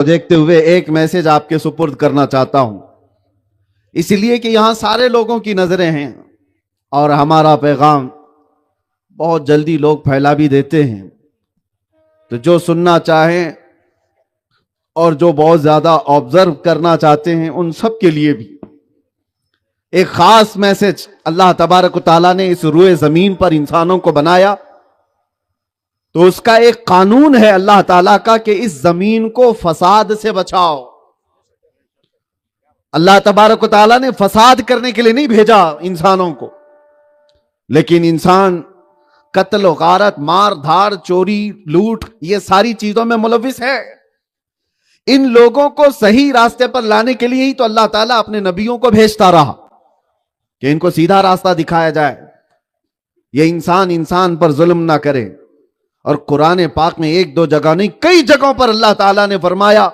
دیکھتے ہوئے ایک میسج آپ کے سپرد کرنا چاہتا ہوں، اس لیے کہ یہاں سارے لوگوں کی نظریں ہیں اور ہمارا پیغام بہت جلدی لوگ پھیلا بھی دیتے ہیں، تو جو سننا چاہیں اور جو بہت زیادہ آبزرو کرنا چاہتے ہیں ان سب کے لیے بھی ایک خاص میسج اللہ تبارک و تعالیٰ نے اس روئے زمین پر انسانوں کو بنایا، تو اس کا ایک قانون ہے اللہ تعالیٰ کا کہ اس زمین کو فساد سے بچاؤ۔ اللہ تبارک و تعالیٰ نے فساد کرنے کے لیے نہیں بھیجا انسانوں کو، لیکن انسان قتل و غارت، مار دھاڑ، چوری، لوٹ، یہ ساری چیزوں میں ملوث ہے۔ ان لوگوں کو صحیح راستے پر لانے کے لیے ہی تو اللہ تعالیٰ اپنے نبیوں کو بھیجتا رہا کہ ان کو سیدھا راستہ دکھایا جائے، یہ انسان پر ظلم نہ کرے۔ اور قرآن پاک میں ایک دو جگہ نہیں، کئی جگہوں پر اللہ تعالیٰ نے فرمایا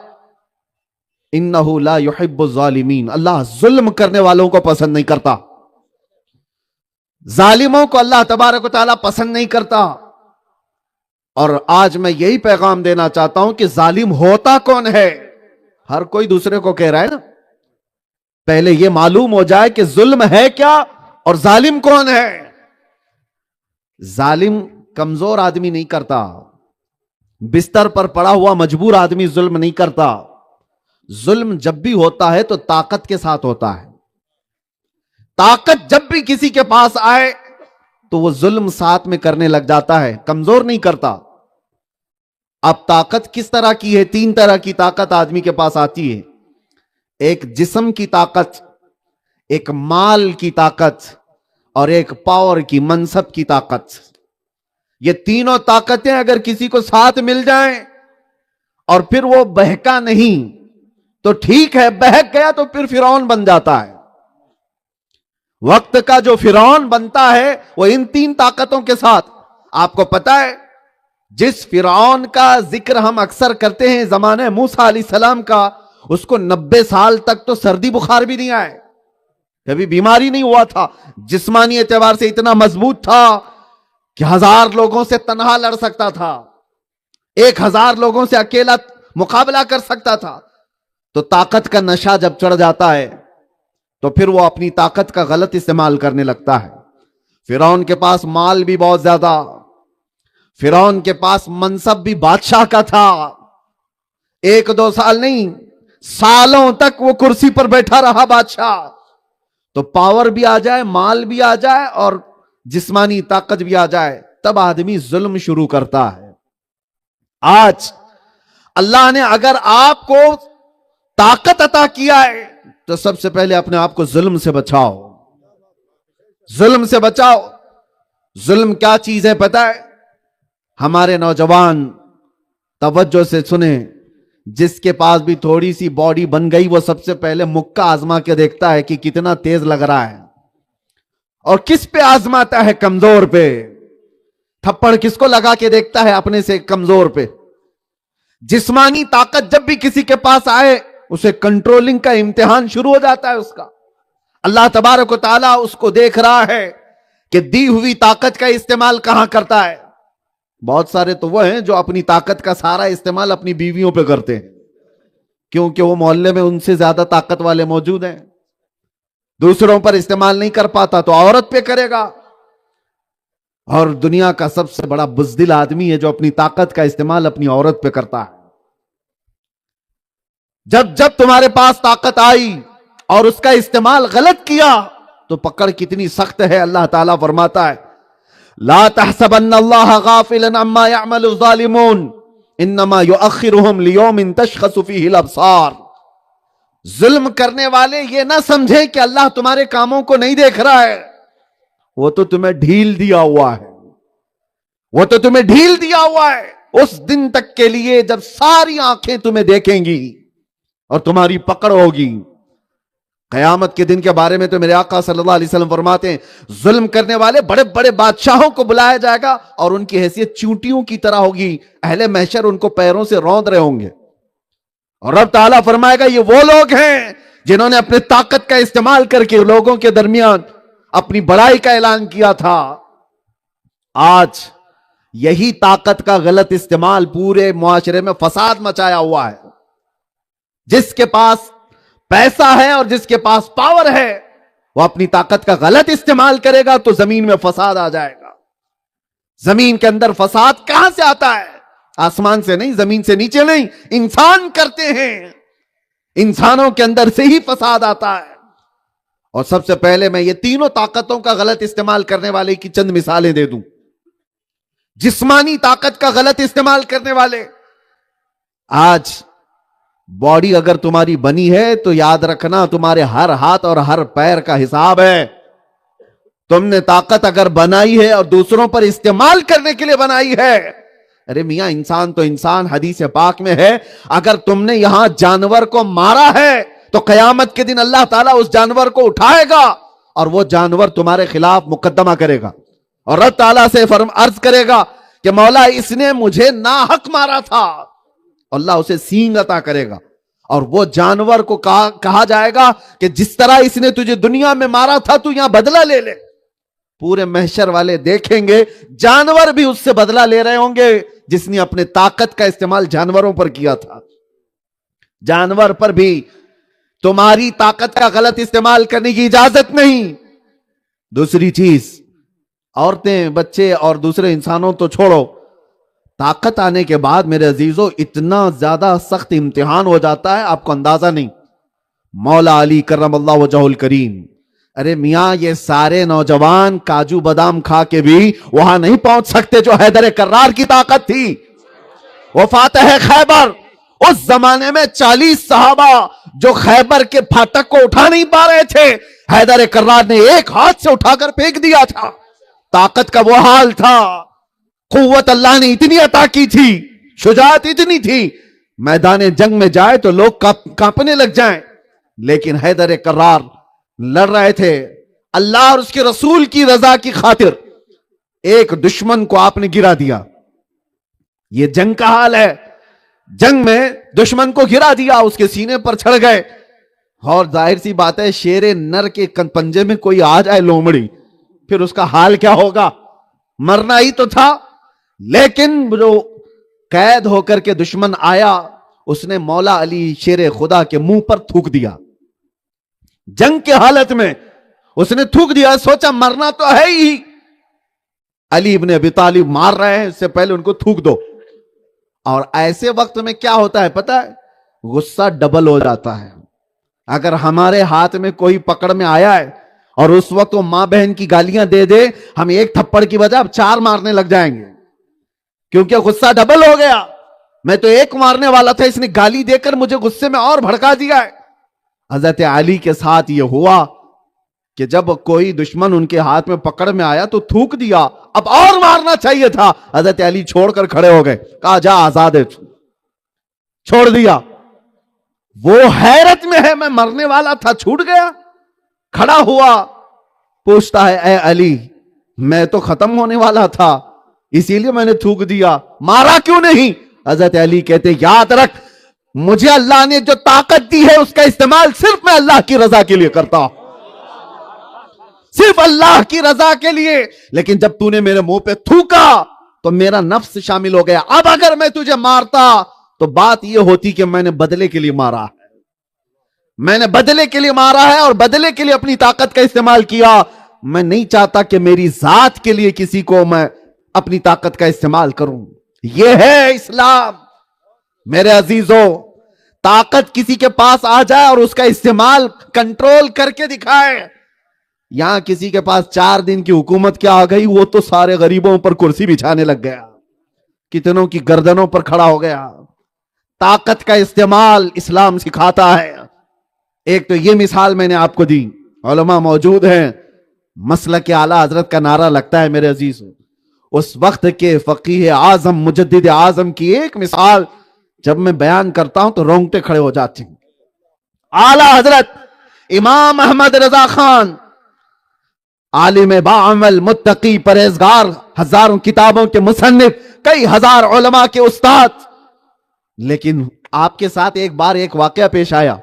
انہو لا یحب الظالمین، اللہ ظلم کرنے والوں کو پسند نہیں کرتا، ظالموں کو اللہ تبارک و تعالیٰ پسند نہیں کرتا۔ اور آج میں یہی پیغام دینا چاہتا ہوں کہ ظالم ہوتا کون ہے؟ ہر کوئی دوسرے کو کہہ رہا ہے نا، پہلے یہ معلوم ہو جائے کہ ظلم ہے کیا اور ظالم کون ہے۔ ظالم کمزور آدمی نہیں کرتا، بستر پر پڑا ہوا مجبور آدمی ظلم نہیں کرتا، ظلم جب بھی ہوتا ہے تو طاقت کے ساتھ ہوتا ہے۔ طاقت جب بھی کسی کے پاس آئے تو وہ ظلم ساتھ میں کرنے لگ جاتا ہے، کمزور نہیں کرتا۔ اب طاقت کس طرح کی ہے؟ تین طرح کی طاقت آدمی کے پاس آتی ہے، ایک جسم کی طاقت، ایک مال کی طاقت، اور ایک پاور کی، منصب کی طاقت۔ یہ تینوں طاقتیں اگر کسی کو ساتھ مل جائیں اور پھر وہ بہکا نہیں تو ٹھیک ہے، بہک گیا تو پھر فرعون بن جاتا ہے۔ وقت کا جو فرعون بنتا ہے وہ ان تین طاقتوں کے ساتھ۔ آپ کو پتا ہے جس فرعون کا ذکر ہم اکثر کرتے ہیں زمانے موسیٰ علیہ السلام کا، اس کو 90 سال تک تو سردی بخار بھی نہیں آئے، کبھی بیماری نہیں ہوا تھا، جسمانی اعتبار سے اتنا مضبوط تھا کہ 1000 لوگوں سے تنہا لڑ سکتا تھا، 1000 لوگوں سے اکیلا مقابلہ کر سکتا تھا۔ تو طاقت کا نشہ جب چڑھ جاتا ہے تو پھر وہ اپنی طاقت کا غلط استعمال کرنے لگتا ہے۔ فرعون کے پاس مال بھی بہت زیادہ، فرعون کے پاس منصب بھی بادشاہ کا تھا، 1-2 سال نہیں، سالوں تک وہ کرسی پر بیٹھا رہا بادشاہ۔ تو پاور بھی آ جائے، مال بھی آ جائے اور جسمانی طاقت بھی آ جائے، تب آدمی ظلم شروع کرتا ہے۔ آج اللہ نے اگر آپ کو طاقت عطا کیا ہے تو سب سے پہلے اپنے آپ کو ظلم سے بچاؤ، ظلم سے بچاؤ۔ ظلم کیا چیز ہے پتہ ہے؟ ہمارے نوجوان توجہ سے سنیں، جس کے پاس بھی تھوڑی سی باڈی بن گئی وہ سب سے پہلے مکہ آزما کے دیکھتا ہے کہ کتنا تیز لگ رہا ہے، اور کس پہ آزماتا ہے؟ کمزور پہ۔ تھپڑ کس کو لگا کے دیکھتا ہے؟ اپنے سے کمزور پہ۔ جسمانی طاقت جب بھی کسی کے پاس آئے اسے کنٹرولنگ کا امتحان شروع ہو جاتا ہے اس کا۔ اللہ تبارک و تعالیٰ اس کو دیکھ رہا ہے کہ دی ہوئی طاقت کا استعمال کہاں کرتا ہے۔ بہت سارے تو وہ ہیں جو اپنی طاقت کا سارا استعمال اپنی بیویوں پہ کرتے ہیں، کیونکہ وہ محلے میں ان سے زیادہ طاقت والے موجود ہیں، دوسروں پر استعمال نہیں کر پاتا تو عورت پہ کرے گا۔ اور دنیا کا سب سے بڑا بزدل آدمی ہے جو اپنی طاقت کا استعمال اپنی عورت پہ کرتا ہے۔ جب تمہارے پاس طاقت آئی اور اس کا استعمال غلط کیا تو پکڑ کتنی سخت ہے۔ اللہ تعالیٰ فرماتا ہے لا تحسبن اللہ غافلا عما يعمل الظالمون انما يؤخرهم ليوم تشخص فيه الابصار۔ ظلم کرنے والے یہ نہ سمجھیں کہ اللہ تمہارے کاموں کو نہیں دیکھ رہا ہے، وہ تو تمہیں ڈھیل دیا ہوا ہے، وہ تو تمہیں ڈھیل دیا ہوا ہے اس دن تک کے لیے جب ساری آنکھیں تمہیں دیکھیں گی اور تمہاری پکڑ ہوگی۔ قیامت کے دن کے بارے میں تو میرے آقا صلی اللہ علیہ وسلم فرماتے ہیں ظلم کرنے والے بڑے بڑے بادشاہوں کو بلایا جائے گا اور ان کی حیثیت چونٹیوں کی طرح ہوگی، اہل محشر ان کو پیروں سے روند رہے ہوں گے، اور رب تعالیٰ فرمائے گا یہ وہ لوگ ہیں جنہوں نے اپنے طاقت کا استعمال کر کے لوگوں کے درمیان اپنی بڑائی کا اعلان کیا تھا۔ آج یہی طاقت کا غلط استعمال پورے معاشرے میں فساد مچایا ہوا ہے۔ جس کے پاس پیسہ ہے اور جس کے پاس پاور ہے وہ اپنی طاقت کا غلط استعمال کرے گا تو زمین میں فساد آ جائے گا. زمین کے اندر فساد کہاں سے آتا ہے؟ آسمان سے نہیں، زمین سے نیچے نہیں، انسان کرتے ہیں. انسانوں کے اندر سے ہی فساد آتا ہے. اور سب سے پہلے میں یہ تینوں طاقتوں کا غلط استعمال کرنے والے کی چند مثالیں دے دوں. جسمانی طاقت کا غلط استعمال کرنے والے. آج باڈی اگر تمہاری بنی ہے تو یاد رکھنا تمہارے ہر ہاتھ اور ہر پیر کا حساب ہے. تم نے طاقت اگر بنائی ہے اور دوسروں پر استعمال کرنے کے لیے بنائی ہے. ارے میاں انسان تو انسان، حدیث پاک میں ہے اگر تم نے یہاں جانور کو مارا ہے تو قیامت کے دن اللہ تعالیٰ اس جانور کو اٹھائے گا اور وہ جانور تمہارے خلاف مقدمہ کرے گا اور رب تعالیٰ سے عرض کرے گا کہ مولا اس نے مجھے ناحق مارا تھا. اللہ اسے سینگ عطا کرے گا اور وہ جانور کو کہا جائے گا کہ جس طرح اس نے تجھے دنیا میں مارا تھا تو یہاں بدلہ لے لے. پورے محشر والے دیکھیں گے جانور بھی اس سے بدلہ لے رہے ہوں گے جس نے اپنے طاقت کا استعمال جانوروں پر کیا تھا. جانور پر بھی تمہاری طاقت کا غلط استعمال کرنے کی اجازت نہیں. دوسری چیز، عورتیں، بچے اور دوسرے انسانوں تو چھوڑو، طاقت آنے کے بعد میرے عزیزو اتنا زیادہ سخت امتحان ہو جاتا ہے آپ کو اندازہ نہیں. مولا علی کرم اللہ وجہہ الکریم، ارے میاں یہ سارے نوجوان کاجو بادام کھا کے بھی وہاں نہیں پہنچ سکتے جو حیدر کرار کی طاقت تھی. وہ فاتح خیبر، اس زمانے میں 40 صحابہ جو خیبر کے پھاٹک کو اٹھا نہیں پا رہے تھے، حیدر کرار نے ایک ہاتھ سے اٹھا کر پھینک دیا تھا. طاقت کا وہ حال تھا، قوت اللہ نے اتنی عطا کی تھی، شجاعت اتنی تھی، میدان جنگ میں جائے تو لوگ کانپنے لگ جائیں. لیکن حیدر کرار لڑ رہے تھے اللہ اور اس کے رسول کی رضا کی خاطر. ایک دشمن کو آپ نے گرا دیا. یہ جنگ کا حال ہے، جنگ میں دشمن کو گرا دیا، اس کے سینے پر چڑھ گئے. اور ظاہر سی بات ہے شیر نر کے پنجے میں کوئی آ جائے لومڑی، پھر اس کا حال کیا ہوگا؟ مرنا ہی تو تھا. لیکن جو قید ہو کر کے دشمن آیا اس نے مولا علی شیر خدا کے منہ پر تھوک دیا. جنگ کے حالت میں اس نے تھوک دیا، سوچا مرنا تو ہے ہی، علی ابن ابی طالب مار رہے ہیں، اس سے پہلے ان کو تھوک دو. اور ایسے وقت میں کیا ہوتا ہے پتہ ہے؟ غصہ ڈبل ہو جاتا ہے. اگر ہمارے ہاتھ میں کوئی پکڑ میں آیا ہے اور اس وقت وہ ماں بہن کی گالیاں دے دے، ہم ایک تھپڑ کی وجہ اب 4 مارنے لگ جائیں گے کیونکہ غصہ ڈبل ہو گیا. میں تو ایک مارنے والا تھا، اس نے گالی دے کر مجھے غصے میں اور بھڑکا دیا ہے. حضرت علی کے ساتھ یہ ہوا کہ جب کوئی دشمن ان کے ہاتھ میں پکڑ میں آیا تو تھوک دیا، اب اور مارنا چاہیے تھا. حضرت علی چھوڑ کر کھڑے ہو گئے، کہا جا آزاد ہے، چھوڑ دیا. وہ حیرت میں ہے، میں مرنے والا تھا چھوٹ گیا. کھڑا ہوا، پوچھتا ہے اے علی میں تو ختم ہونے والا تھا اسی لیے میں نے تھوک دیا، مارا کیوں نہیں؟ حضرت علی کہتے یاد رکھ مجھے اللہ نے جو طاقت دی ہے اس کا استعمال صرف میں اللہ کی رضا کے لیے کرتا ہوں، صرف اللہ کی رضا کے لیے. لیکن جب تو نے میرے منہ پہ تھوکا تو میرا نفس شامل ہو گیا. اب اگر میں تجھے مارتا تو بات یہ ہوتی کہ میں نے بدلے کے لیے مارا ہے، میں نے بدلے کے لیے مارا ہے اور بدلے کے لیے اپنی طاقت کا استعمال کیا. میں نہیں چاہتا کہ میری ذات کے لیے کسی کو میں اپنی طاقت کا استعمال کروں. یہ ہے اسلام. میرے عزیزو، طاقت کسی کے پاس آ جائے اور اس کا استعمال کنٹرول کر کے دکھائے. یہاں کسی کے پاس 4 دن کی حکومت کیا آ گئی، وہ تو سارے غریبوں پر کرسی بچھانے لگ گیا، کتنوں کی گردنوں پر کھڑا ہو گیا. طاقت کا استعمال اسلام سکھاتا ہے. ایک تو یہ مثال میں نے آپ کو دی، علماء موجود ہیں، مسلک اعلیٰ حضرت کا نعرہ لگتا ہے. میرے عزیز، اس وقت کے فقیہ اعظم مجدد اعظم کی ایک مثال جب میں بیان کرتا ہوں تو رونگٹے کھڑے ہو جاتے ہیں. اعلیٰ حضرت امام احمد رضا خان، عالم باعمل، متقی، پرہیزگار، ہزاروں کتابوں کے مصنف، کئی ہزار علماء کے استاد. لیکن آپ کے ساتھ ایک بار ایک واقعہ پیش آیا،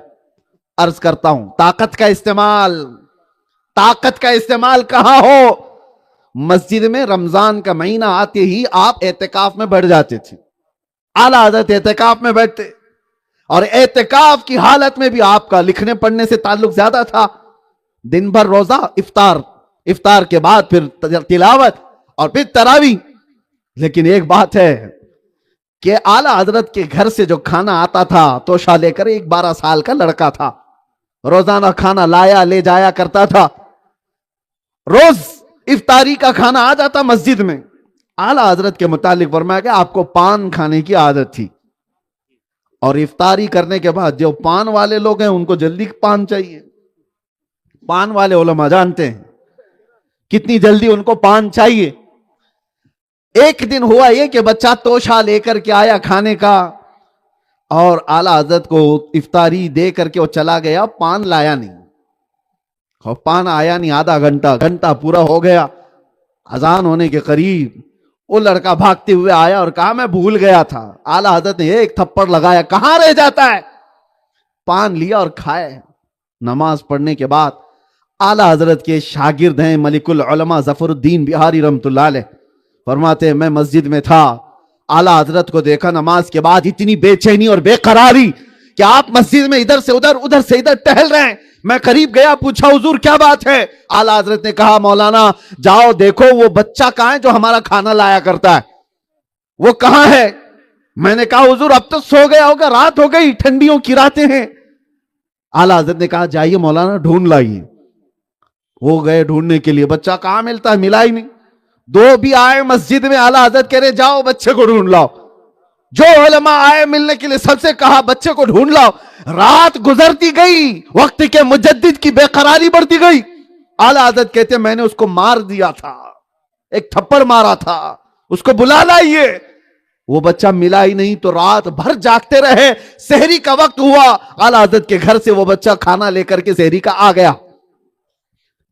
عرض کرتا ہوں. طاقت کا استعمال کہاں ہو؟ مسجد میں رمضان کا مہینہ آتے ہی آپ اعتکاف میں بیٹھ جاتے تھے. اعلیٰ حضرت اعتکاف میں بیٹھتے اور اعتکاف کی حالت میں بھی آپ کا لکھنے پڑھنے سے تعلق زیادہ تھا. دن بھر روزہ، افطار کے بعد پھر تلاوت اور پھر تراویح. لیکن ایک بات ہے کہ اعلیٰ حضرت کے گھر سے جو کھانا آتا تھا توشہ لے کر، ایک 12 سال کا لڑکا تھا، روزانہ کھانا لایا لے جایا کرتا تھا. روز افطاری کا کھانا آ جاتا مسجد میں. اعلیٰ حضرت کے متعلق فرمایا کہ آپ کو پان کھانے کی عادت تھی، اور افطاری کرنے کے بعد جو پان والے لوگ ہیں ان کو جلدی پان چاہیے. پان والے علماء جانتے ہیں کتنی جلدی ان کو پان چاہیے. ایک دن ہوا یہ کہ بچہ توشہ لے کر کے آیا کھانے کا، اور اعلیٰ حضرت کو افطاری دے کر کے وہ چلا گیا، پان لایا نہیں. اور پان آیا نہیں، آدھا گھنٹہ پورا ہو گیا. اذان ہونے کے قریب وہ لڑکا بھاگتے ہوئے آیا اور کہا میں بھول گیا تھا. اعلیٰ حضرت نے ایک تھپڑ لگایا، کہاں رہ جاتا ہے. پان لیا اور کھائے. نماز پڑھنے کے بعد اعلیٰ حضرت کے شاگرد ہیں ملک العلماء ظفر الدین بہاری رحمۃ اللہ علیہ، فرماتے ہیں میں مسجد میں تھا، اعلیٰ حضرت کو دیکھا نماز کے بعد اتنی بے چینی اور بے قراری کہ آپ مسجد میں ادھر سے ادھر ٹہل رہے ہیں. میں قریب گیا، پوچھا حضور کیا بات ہے. اعلیٰ حضرت نے کہا مولانا جاؤ دیکھو وہ بچہ کہاں ہے جو ہمارا کھانا لایا کرتا ہے، وہ کہاں ہے. میں نے کہا حضور اب تو سو گیا ہوگا، رات ہو گئی، ٹھنڈیوں کی راتیں ہیں. اعلیٰ حضرت نے کہا جائیے مولانا ڈھونڈ لائیے. وہ گئے ڈھونڈنے کے لیے، بچہ کہاں ملتا ہے، ملا ہی نہیں. دو بھی آئے مسجد میں، اعلیٰ حضرت کہہ رہے جاؤ بچے کو ڈھونڈ لاؤ. جو علماء آئے ملنے کے لیے سب سے کہا بچے کو ڈھونڈ لاؤ. رات گزرتی گئی، وقت کے مجدد کی بے قراری بڑھتی گئی. اعلیٰ حضرت کہتے میں نے اس کو مار دیا تھا، ایک تھپڑ مارا تھا، اس کو بلا لائیے. وہ بچہ ملا ہی نہیں تو رات بھر جاگتے رہے. سحری کا وقت ہوا، اعلیٰ حضرت کے گھر سے وہ بچہ کھانا لے کر کے سحری کا آ گیا.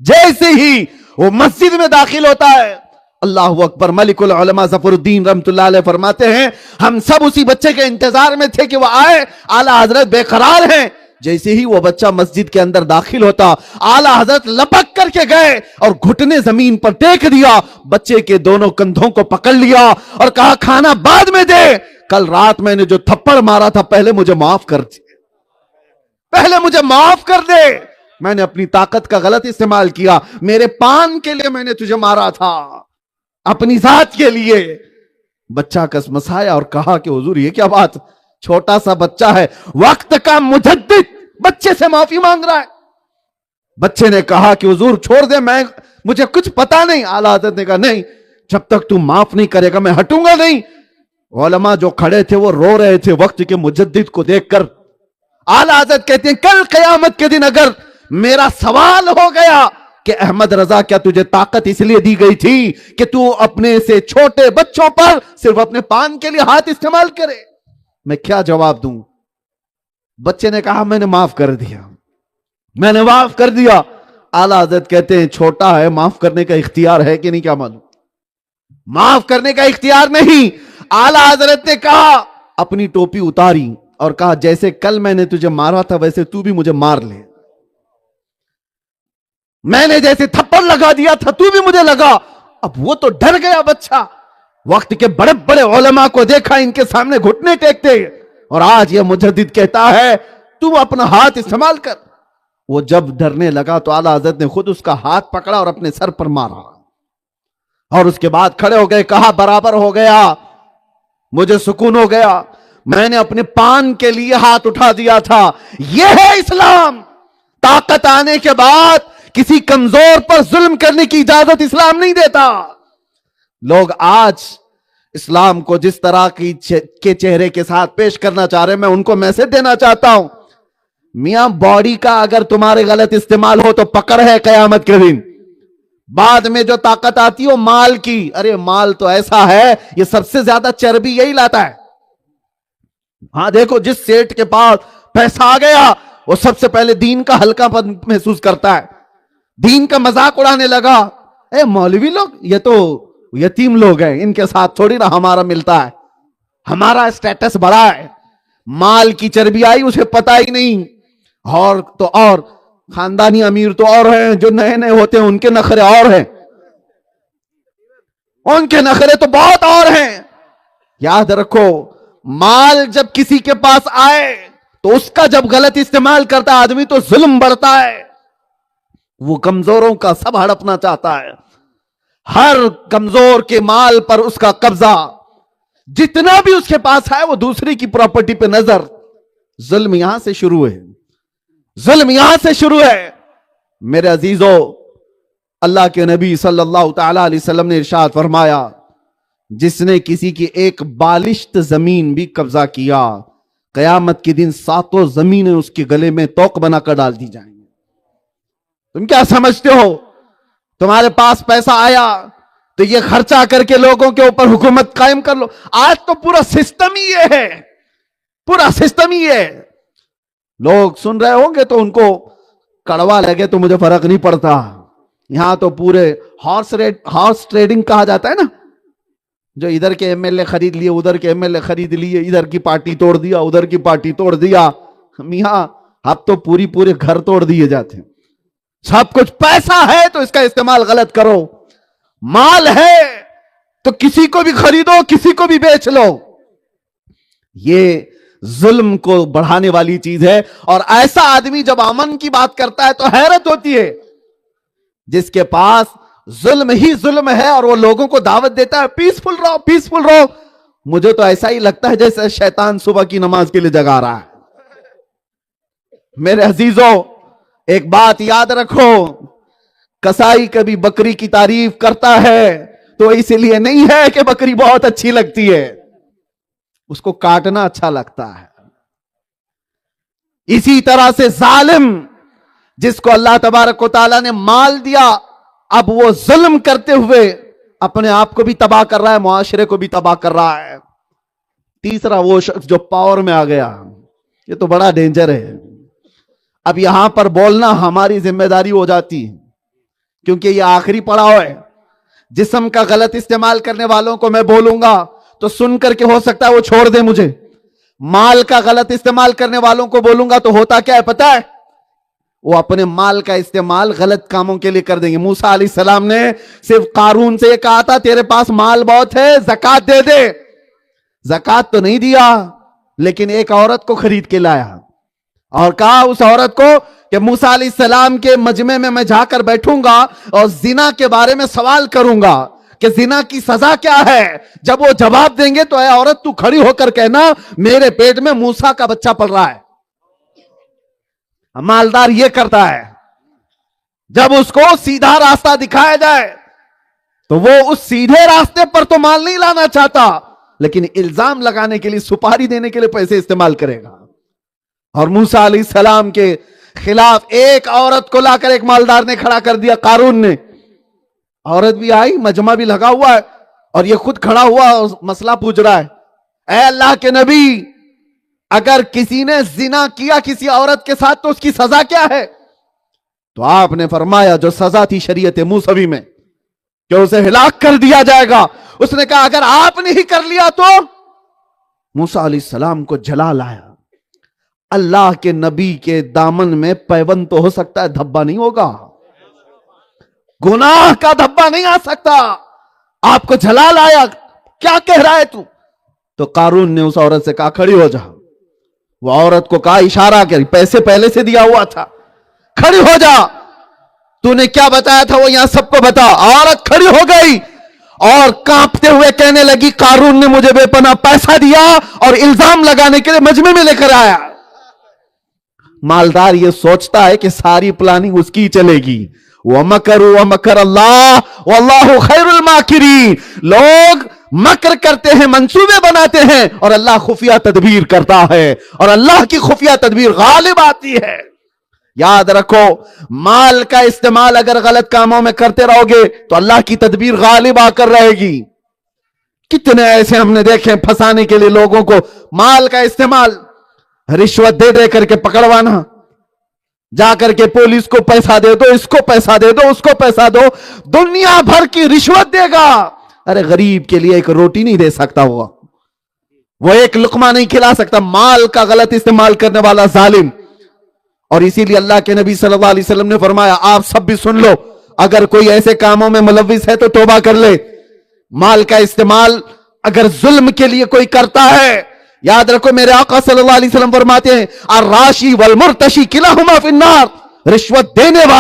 جیسے ہی وہ مسجد میں داخل ہوتا ہے، اللہ اکبر، ملک العلماء ظفر الدین رحمۃ اللہ علیہ فرماتے ہیں ہم سب اسی بچے کے انتظار میں تھے کہ وہ آئے. اعلیٰ حضرت بے قرار ہیں. جیسے ہی وہ بچہ مسجد کے اندر داخل ہوتا، اعلیٰ حضرت لپک کر کے گئے اور گھٹنے زمین پر ٹیک دیا، بچے کے دونوں کندھوں کو پکڑ لیا اور کہا کھانا بعد میں دے، کل رات میں نے جو تھپڑ مارا تھا پہلے مجھے معاف کر دے، پہلے مجھے معاف کر دے. میں نے اپنی طاقت کا غلط استعمال کیا، میرے پان کے لیے میں نے تجھے مارا تھا، اپنی ذات کے لیے. بچہ کسمسایا اور کہا کہ حضور یہ کیا بات، چھوٹا سا بچہ ہے، وقت کا مجدد بچے سے معافی مانگ رہا ہے. بچے نے کہا کہ حضور چھوڑ دے، مجھے کچھ پتا نہیں. اعلیٰ حضرت نے کہا نہیں، جب تک تو معاف نہیں کرے گا میں ہٹوں گا نہیں. علماء جو کھڑے تھے وہ رو رہے تھے وقت کے مجدد کو دیکھ کر. اعلیٰ حضرت کہتے ہیں کل قیامت کے دن اگر میرا سوال ہو گیا کہ احمد رضا کیا تجھے طاقت اس لیے دی گئی تھی کہ تو اپنے سے چھوٹے بچوں پر صرف اپنے پان کے لیے ہاتھ استعمال کرے، میں کیا جواب دوں. بچے نے کہا میں نے معاف کر دیا، میں نے معاف کر دیا. اعلیٰ حضرت کہتے ہیں چھوٹا ہے، معاف کرنے کا اختیار ہے کہ نہیں کیا معلوم، معاف کرنے کا اختیار نہیں. اعلیٰ حضرت نے کہا، اپنی ٹوپی اتاری اور کہا جیسے کل میں نے تجھے مارا تھا ویسے تو بھی مجھے مار لے، میں نے جیسے تھپڑ لگا دیا تھا تو بھی مجھے لگا. اب وہ تو ڈر گیا بچہ، وقت کے بڑے بڑے علماء کو دیکھا ان کے سامنے گھٹنے ٹیکتے، اور آج یہ مجدد کہتا ہے تو اپنا ہاتھ استعمال کر. وہ جب ڈرنے لگا تو اعلیٰ حضرت نے خود اس کا ہاتھ پکڑا اور اپنے سر پر مارا، اور اس کے بعد کھڑے ہو گئے، کہا برابر ہو گیا، مجھے سکون ہو گیا، میں نے اپنے پان کے لیے ہاتھ اٹھا دیا تھا. یہ ہے اسلام. طاقت آنے کے بعد کسی کمزور پر ظلم کرنے کی اجازت اسلام نہیں دیتا. لوگ آج اسلام کو جس طرح کے چہرے کے ساتھ پیش کرنا چاہ رہے ہیں، میں ان کو میسج دینا چاہتا ہوں، میاں باڈی کا اگر تمہارے غلط استعمال ہو تو پکڑ ہے قیامت کے دن. بعد میں جو طاقت آتی ہے وہ مال کی، ارے مال تو ایسا ہے یہ سب سے زیادہ چربی یہی لاتا ہے. ہاں دیکھو جس سیٹ کے پاس پیسہ آ گیا وہ سب سے پہلے دین کا ہلکا پن محسوس کرتا ہے، دین کا مذاق اڑانے لگا. اے مولوی لوگ یہ تو یتیم لوگ ہیں، ان کے ساتھ تھوڑی نہ ہمارا ملتا ہے، ہمارا اسٹیٹس بڑا ہے. مال کی چربی آئی اسے پتا ہی نہیں. اور تو اور خاندانی امیر تو اور ہیں، جو نئے نئے ہوتے ہیں ان کے نخرے اور ہیں، ان کے نخرے تو بہت اور ہیں. یاد رکھو مال جب کسی کے پاس آئے تو اس کا جب غلط استعمال کرتا ہے آدمی تو ظلم بڑھتا ہے، وہ کمزوروں کا سب ہڑپنا چاہتا ہے، ہر کمزور کے مال پر اس کا قبضہ، جتنا بھی اس کے پاس ہے وہ دوسری کی پراپرٹی پہ نظر. ظلم یہاں سے شروع ہے، ظلم یہاں سے شروع ہے. میرے عزیزو، اللہ کے نبی صلی اللہ تعالی علیہ وسلم نے ارشاد فرمایا، جس نے کسی کی ایک بالشت زمین بھی قبضہ کیا، قیامت کے دن 7 زمینیں اس کے گلے میں توق بنا کر ڈال دی جائیں گے. تم کیا سمجھتے ہو تمہارے پاس پیسہ آیا تو یہ خرچہ کر کے لوگوں کے اوپر حکومت قائم کر لو؟ آج تو پورا سسٹم ہی یہ ہے، پورا سسٹم ہی ہے. لوگ سن رہے ہوں گے تو ان کو کڑوا لگے تو مجھے فرق نہیں پڑتا. یہاں تو پورے ہارس ٹریڈنگ کہا جاتا ہے نا، جو ادھر کے ایم ایل اے خرید لیے، ادھر کے ایم ایل اے خرید لیے، ادھر کی پارٹی توڑ دیا، ادھر کی پارٹی توڑ دیا. میاں اب تو پورے گھر توڑ دیے جاتے ہیں. سب کچھ پیسہ ہے تو اس کا استعمال غلط کرو، مال ہے تو کسی کو بھی خریدو، کسی کو بھی بیچ لو. یہ ظلم کو بڑھانے والی چیز ہے. اور ایسا آدمی جب امن کی بات کرتا ہے تو حیرت ہوتی ہے، جس کے پاس ظلم ہی ظلم ہے اور وہ لوگوں کو دعوت دیتا ہے پیسفل رہو، پیسفل رہو. مجھے تو ایسا ہی لگتا ہے جیسے شیطان صبح کی نماز کے لیے جگا رہا ہے. میرے عزیزوں، ایک بات یاد رکھو، کسائی کبھی بکری کی تعریف کرتا ہے تو اس لیے نہیں ہے کہ بکری بہت اچھی لگتی ہے، اس کو کاٹنا اچھا لگتا ہے. اسی طرح سے ظالم، جس کو اللہ تبارک و تعالیٰ نے مال دیا، اب وہ ظلم کرتے ہوئے اپنے آپ کو بھی تباہ کر رہا ہے، معاشرے کو بھی تباہ کر رہا ہے. تیسرا وہ شخص جو پاور میں آ گیا، یہ تو بڑا ڈینجر ہے. اب یہاں پر بولنا ہماری ذمہ داری ہو جاتی ہے، کیونکہ یہ آخری پڑاؤ ہے. جسم کا غلط استعمال کرنے والوں کو میں بولوں گا تو سن کر کے ہو سکتا ہے وہ چھوڑ دے مجھے. مال کا غلط استعمال کرنے والوں کو بولوں گا تو ہوتا کیا ہے پتا ہے؟ وہ اپنے مال کا استعمال غلط کاموں کے لیے کر دیں گے. موسیٰ علیہ السلام نے صرف قارون سے یہ کہا تھا تیرے پاس مال بہت ہے، زکات دے دے. زکات تو نہیں دیا، لیکن ایک عورت کو خرید کے لایا اور کہا اس عورت کو کہ موسیٰ علیہ السلام کے مجمع میں میں جا کر بیٹھوں گا اور زنا کے بارے میں سوال کروں گا کہ زنا کی سزا کیا ہے. جب وہ جواب دیں گے تو اے عورت تو کھڑی ہو کر کہنا میرے پیٹ میں موسیٰ کا بچہ پل رہا ہے. مالدار یہ کرتا ہے، جب اس کو سیدھا راستہ دکھایا جائے تو وہ اس سیدھے راستے پر تو مال نہیں لانا چاہتا، لیکن الزام لگانے کے لیے، سپاری دینے کے لیے پیسے استعمال کرے گا. اور موسیٰ علیہ السلام کے خلاف ایک عورت کو لا کر ایک مالدار نے کھڑا کر دیا، قارون نے. عورت بھی آئی، مجمع بھی لگا ہوا ہے اور یہ خود کھڑا ہوا اور مسئلہ پوچھ رہا ہے، اے اللہ کے نبی، اگر کسی نے زنا کیا کسی عورت کے ساتھ تو اس کی سزا کیا ہے؟ تو آپ نے فرمایا جو سزا تھی شریعت موسوی میں کہ اسے ہلاک کر دیا جائے گا. اس نے کہا اگر آپ نے ہی کر لیا تو؟ موسیٰ علیہ السلام کو جلال آیا. اللہ کے نبی کے دامن میں پیوند تو ہو سکتا ہے، دھبا نہیں ہوگا. گناہ کا دھبا نہیں آ سکتا. آپ کو جلال آیا، کیا کہہ رہا ہے تو قارون نے اس عورت سے کہا کھڑی ہو جا. وہ عورت کو کہا اشارہ کر، پیسے پہلے سے دیا ہوا تھا، کھڑی ہو جا. تو نے کیا بتایا تھا وہ یہاں سب کو بتا. عورت کھڑی ہو گئی اور کانپتے ہوئے کہنے لگی قارون نے مجھے بے پناہ پیسہ دیا اور الزام لگانے کے لیے مجمع میں لے کر آیا. مالدار یہ سوچتا ہے کہ ساری پلاننگ اس کی چلے گی. وَمَكَرُوا وَمَكَرَ اللَّهُ وَاللَّهُ خَيْرُ الْمَاكِرِينَ. لوگ مکر کرتے ہیں، منصوبے بناتے ہیں، اور اللہ خفیہ تدبیر کرتا ہے، اور اللہ کی خفیہ تدبیر غالب آتی ہے. یاد رکھو، مال کا استعمال اگر غلط کاموں میں کرتے رہو گے تو اللہ کی تدبیر غالب آ کر رہے گی. کتنے ایسے ہم نے دیکھے پھنسانے کے لیے لوگوں کو. مال کا استعمال، رشوت دے دے کر کے پکڑوانا، جا کر کے پولیس کو پیسہ دے دو، اس کو پیسہ دے دو، اس کو پیسہ دو، دنیا بھر کی رشوت دے گا. ارے غریب کے لیے ایک روٹی نہیں دے سکتا، وہ ایک لقمہ نہیں کھلا سکتا. مال کا غلط استعمال کرنے والا ظالم. اور اسی لیے اللہ کے نبی صلی اللہ علیہ وسلم نے فرمایا، آپ سب بھی سن لو، اگر کوئی ایسے کاموں میں ملوث ہے تو توبہ کر لے. مال کا استعمال اگر ظلم کے لیے کوئی کرتا ہے یاد رکھو میرے آقا صلی اللہ علیہ وسلم فرماتے ہیں الراشی والمرتشی کلاہما فی النار، رشوت دینے والا